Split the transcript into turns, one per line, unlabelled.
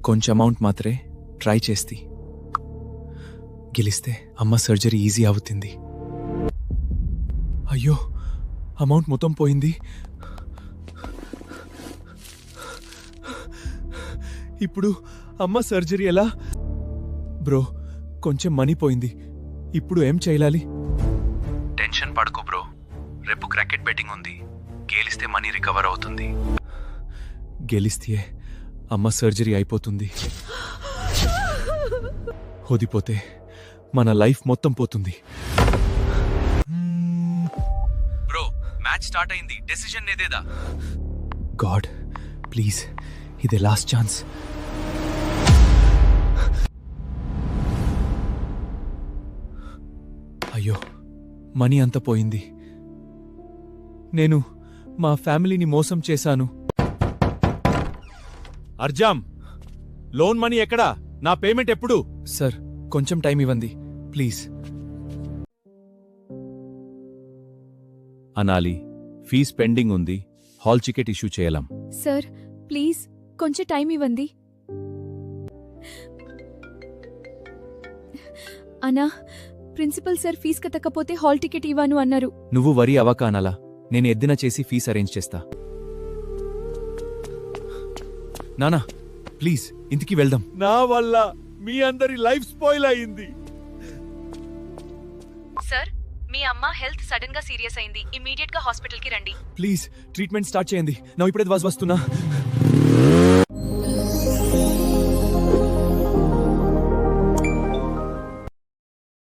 కొంచెం అమౌంట్ మాత్రే ట్రై చేస్తి గెలిస్తే అమ్మ సర్జరీ ఈజీ అవుతుంది. అయ్యో అమౌంట్ మొత్తం పోయింది. ఇప్పుడు అమ్మ సర్జరీ ఎలా? బ్రో కొంచెం మనీ పోయింది, ఇప్పుడు ఏం చేయాలి?
టెన్షన్ పడుకో బ్రో, రేపు క్రికెట్ బెట్టింగ్ ఉంది, గెలిస్తే మనీ రికవర్ అవుతుంది.
గెలిస్తే అమ్మ సర్జరీ అయిపోతుంది, ఓడిపోతే మన లైఫ్ మొత్తం పోతుంది.
బ్రో మ్యాచ్ స్టార్ట్ అయింది, డెసిషన్ ఏదేదా?
గాడ్ ప్లీజ్ ఇదే లాస్ట్ ఛాన్స్. అయ్యో మనీ అంతా పోయింది. నేను మా ఫ్యామిలీని మోసం చేశాను.
అర్జామ్, లోన్ మనీ ఎక్కడా? నా పేమెంట్ ఎప్పుడు?
సార్ కొంచెం టైం ఇవ్వండి ప్లీజ్.
అనాలి, ఫీజ్ పెండింగ్ ఉంది, హాల్ టికెట్ ఇష్యూ చేయలేం.
సార్ ప్లీజ్ కొంచెం టైం ఇవ్వండి. అన్నా ప్రిన్సిపల్ సార్ ఫీజు కట్టకపోతే హాల్ టికెట్ ఇవ్వను అన్నారు.
నువ్వు వరి అవ్వక అనాలా, నేను ఎద్దిన చేసి ఫీజ్ అరేంజ్ చేస్తా. నానా ప్లీజ్ ఇంటికి వెళ్దాం.
నా వల్ల మీ అందరి లైఫ్ స్పాయిల్ అయింది.
సార్ మీ అమ్మ హెల్త్ సడన్ గా సీరియస్ అయింది, ఇమ్మీడియట్ గా హాస్పిటల్ కి రండి.
ప్లీజ్ ట్రీట్మెంట్ స్టార్ట్ చేయండి. నా ఇప్పుడే వస్తున్నా.